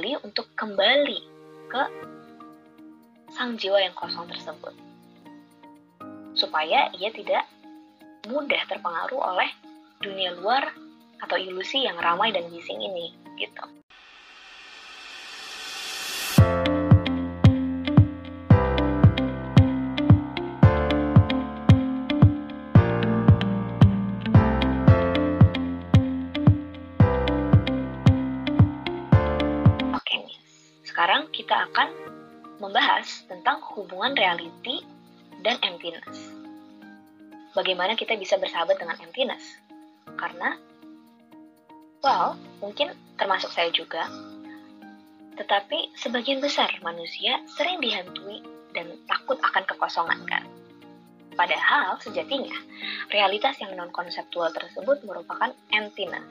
kembali untuk kembali ke sang jiwa yang kosong tersebut. Supaya ia tidak mudah terpengaruh oleh dunia luar atau ilusi yang ramai dan bising ini, gitu. Oke nih, sekarang kita akan membahas tentang hubungan reality dan emptiness. Bagaimana kita bisa bersahabat dengan emptiness? Karena, mungkin termasuk saya juga, tetapi sebagian besar manusia sering dihantui dan takut akan kekosongan kan? Padahal sejatinya, realitas yang non-konseptual tersebut merupakan emptiness.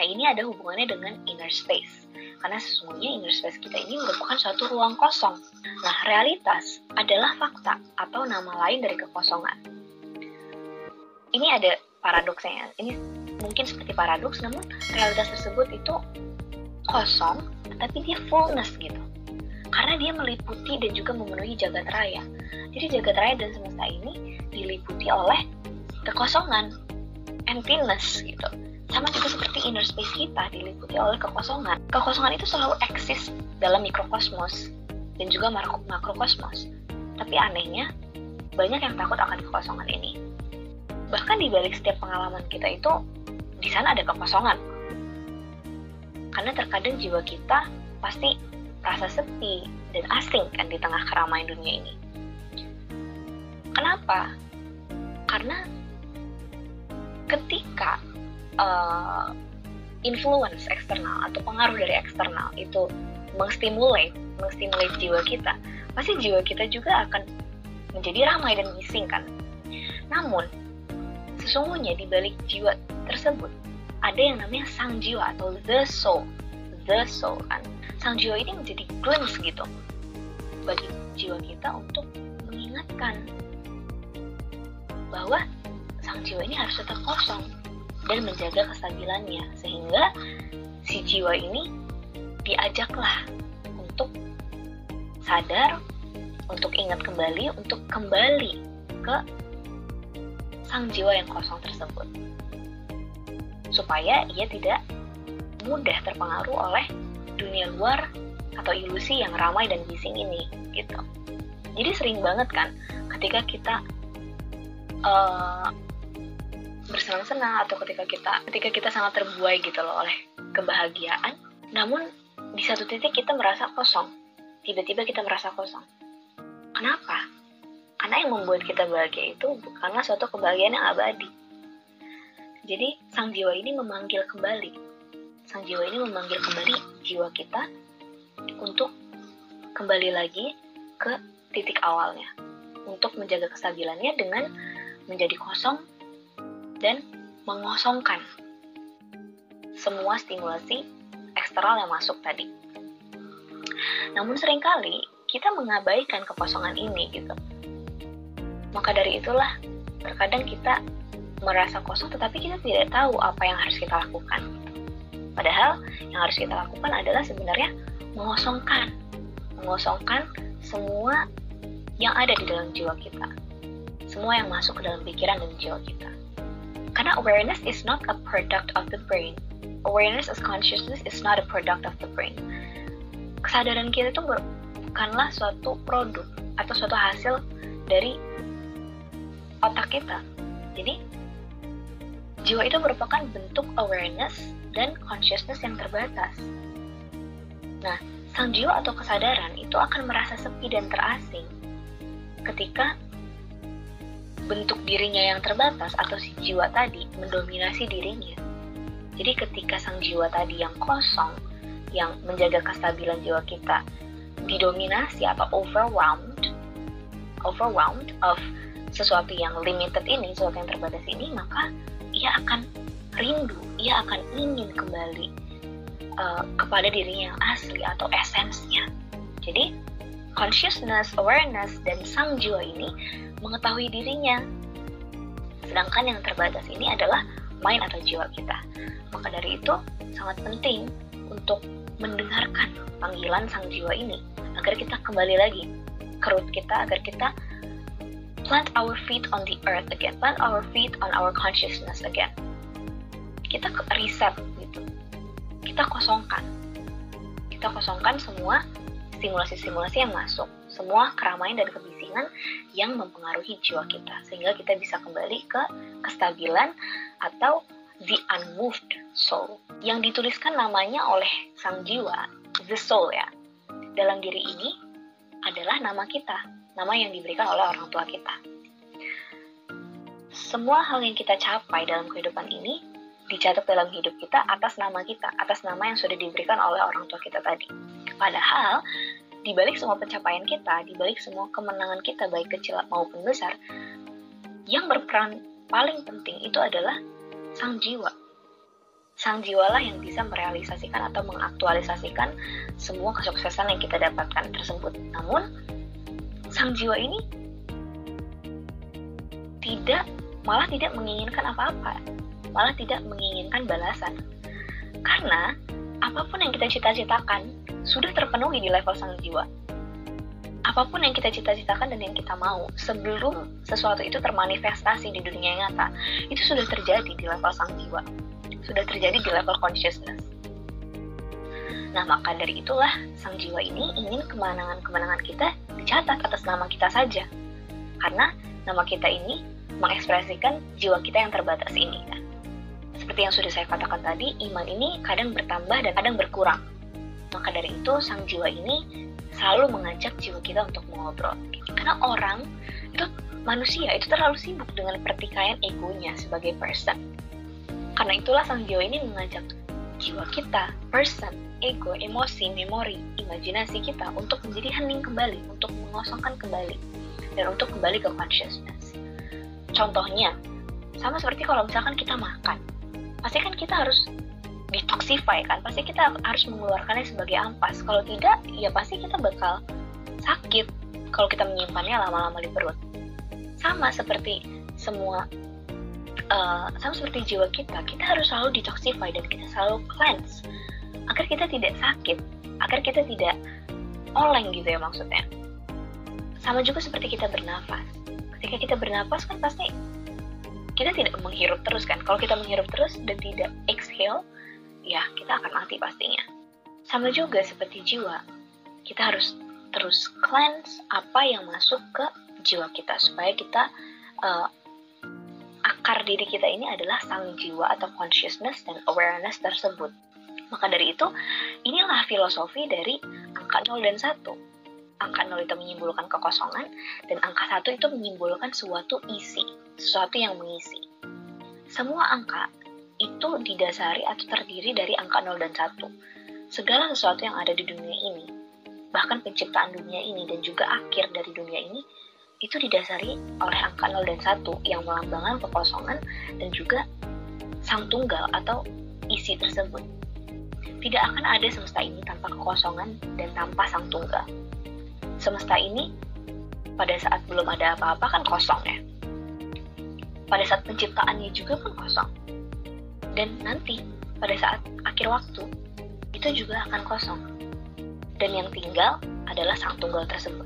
Nah, ini ada hubungannya dengan inner space. Karena sesungguhnya inner space kita ini merupakan suatu ruang kosong. Nah, realitas adalah fakta atau nama lain dari kekosongan. Ini ada paradoksnya. Ini mungkin seperti paradoks, namun realitas tersebut itu kosong, tapi dia fullness gitu. Karena dia meliputi dan juga memenuhi jagat raya. Jadi jagat raya dan semesta ini diliputi oleh kekosongan, emptiness gitu. Sama juga seperti inner space kita diliputi oleh kekosongan. Kekosongan itu selalu eksis dalam mikrokosmos dan juga makrokosmos. Tapi anehnya, banyak yang takut akan kekosongan ini. Bahkan di balik setiap pengalaman kita itu, di sana ada kekosongan. Karena terkadang jiwa kita pasti rasa sepi dan asing kan di tengah keramaian dunia ini. Kenapa? Karena ketika influence eksternal atau pengaruh dari eksternal itu mengstimulate jiwa kita, pasti jiwa kita juga akan menjadi ramai dan bising kan. Namun sesungguhnya di balik jiwa tersebut ada yang namanya sang jiwa atau the soul kan. Sang jiwa ini menjadi glimpse gitu bagi jiwa kita untuk mengingatkan bahwa sang jiwa ini harus tetap kosong dan menjaga kestabilannya, sehingga si jiwa ini diajaklah untuk sadar, untuk ingat kembali, untuk kembali ke sang jiwa yang kosong tersebut, supaya ia tidak mudah terpengaruh oleh dunia luar atau ilusi yang ramai dan bising ini, gitu. Jadi sering banget kan ketika kita bersenang-senang atau ketika kita sangat terbuai gitu loh oleh kebahagiaan, namun di satu titik kita merasa kosong. Tiba-tiba kita merasa kosong. Kenapa? Karena yang membuat kita bahagia itu bukanlah suatu kebahagiaan yang abadi. Jadi sang jiwa ini memanggil kembali jiwa kita untuk kembali lagi ke titik awalnya, untuk menjaga kestabilannya dengan menjadi kosong dan mengosongkan semua stimulasi eksternal yang masuk tadi. Namun seringkali kita mengabaikan kekosongan ini gitu. Maka dari itulah terkadang kita merasa kosong tetapi kita tidak tahu apa yang harus kita lakukan. Padahal yang harus kita lakukan adalah sebenarnya mengosongkan semua yang ada di dalam jiwa kita. Semua yang masuk ke dalam pikiran dan jiwa kita. Karena awareness is not a product of the brain. Awareness as consciousness is not a product of the brain. Kesadaran kita itu bukanlah suatu produk atau suatu hasil dari otak kita. Jadi, jiwa itu merupakan bentuk awareness dan consciousness yang terbatas. Nah, sang jiwa atau kesadaran itu akan merasa sepi dan terasing ketika bentuk dirinya yang terbatas atau si jiwa tadi mendominasi dirinya. Jadi ketika sang jiwa tadi yang kosong, yang menjaga kestabilan jiwa kita didominasi atau overwhelmed of sesuatu yang limited ini, sesuatu yang terbatas ini, maka ia akan rindu, ia akan ingin kembali kepada dirinya yang asli atau esensinya. Jadi consciousness, awareness, dan sang jiwa ini mengetahui dirinya. Sedangkan yang terbatas ini adalah mind atau jiwa kita. Maka dari itu sangat penting untuk mendengarkan panggilan sang jiwa ini, agar kita kembali lagi ke root kita, agar kita plant our feet on the earth again, plant our feet on our consciousness again. Kita reset gitu, kita kosongkan semua stimulasi-stimulasi yang masuk, semua keramaian dan kebisingan yang mempengaruhi jiwa kita, sehingga kita bisa kembali ke kestabilan atau the unmoved soul, yang dituliskan namanya oleh sang jiwa, the soul ya. Dalam diri ini adalah nama kita, nama yang diberikan oleh orang tua kita. Semua hal yang kita capai dalam kehidupan ini dicatat dalam hidup kita atas nama kita, atas nama yang sudah diberikan oleh orang tua kita tadi. Padahal, di balik semua pencapaian kita, di balik semua kemenangan kita, baik kecil maupun besar, yang berperan paling penting itu adalah sang jiwa. Sang jiwalah yang bisa merealisasikan atau mengaktualisasikan semua kesuksesan yang kita dapatkan tersebut. Namun, sang jiwa ini malah tidak menginginkan apa-apa, malah tidak menginginkan balasan. Karena apapun yang kita cita-citakan sudah terpenuhi di level sang jiwa. Apapun yang kita cita-citakan dan yang kita mau, sebelum sesuatu itu termanifestasi di dunia nyata, itu sudah terjadi di level sang jiwa, sudah terjadi di level consciousness. Nah, maka dari itulah sang jiwa ini ingin kemenangan-kemenangan kita dicatat atas nama kita saja. Karena nama kita ini mengekspresikan jiwa kita yang terbatas ini kan. Seperti yang sudah saya katakan tadi, iman ini kadang bertambah dan kadang berkurang. Maka dari itu, sang jiwa ini selalu mengajak jiwa kita untuk mengobrol. Karena orang, manusia itu terlalu sibuk dengan pertikaian egonya sebagai person. Karena itulah sang jiwa ini mengajak jiwa kita, person, ego, emosi, memori, imajinasi kita untuk menjadi hening kembali, untuk mengosongkan kembali, dan untuk kembali ke consciousness. Contohnya, sama seperti kalau misalkan kita makan. Pasti kan kita harus detoxify kan, pasti kita harus mengeluarkannya sebagai ampas. Kalau tidak, ya pasti kita bakal sakit kalau kita menyimpannya lama-lama di perut. Sama seperti sama seperti jiwa kita harus selalu detoxify dan kita selalu cleanse agar kita tidak sakit, agar kita tidak oleng gitu ya maksudnya. Sama juga seperti kita bernafas. Ketika kita bernafas kan pasti kita tidak menghirup terus kan. Kalau kita menghirup terus dan tidak exhale, ya kita akan mati pastinya. Sama juga seperti jiwa, kita harus terus cleanse apa yang masuk ke jiwa kita, supaya kita akar diri kita ini adalah sang jiwa atau consciousness dan awareness tersebut. Maka dari itu, inilah filosofi dari angka 0 dan 1. Angka 0 itu menyimbolkan kekosongan, dan angka 1 itu menyimbolkan suatu isi, sesuatu yang mengisi. Semua angka itu didasari atau terdiri dari angka 0 dan 1. Segala sesuatu yang ada di dunia ini, bahkan penciptaan dunia ini dan juga akhir dari dunia ini, itu didasari oleh angka 0 dan 1 yang melambangkan kekosongan dan juga sang tunggal atau isi tersebut. Tidak akan ada semesta ini tanpa kekosongan dan tanpa sang tunggal. Semesta ini pada saat belum ada apa-apa kan kosong ya. Pada saat penciptaannya juga pun kosong. Dan nanti pada saat akhir waktu itu juga akan kosong. Dan yang tinggal adalah sang tunggal tersebut.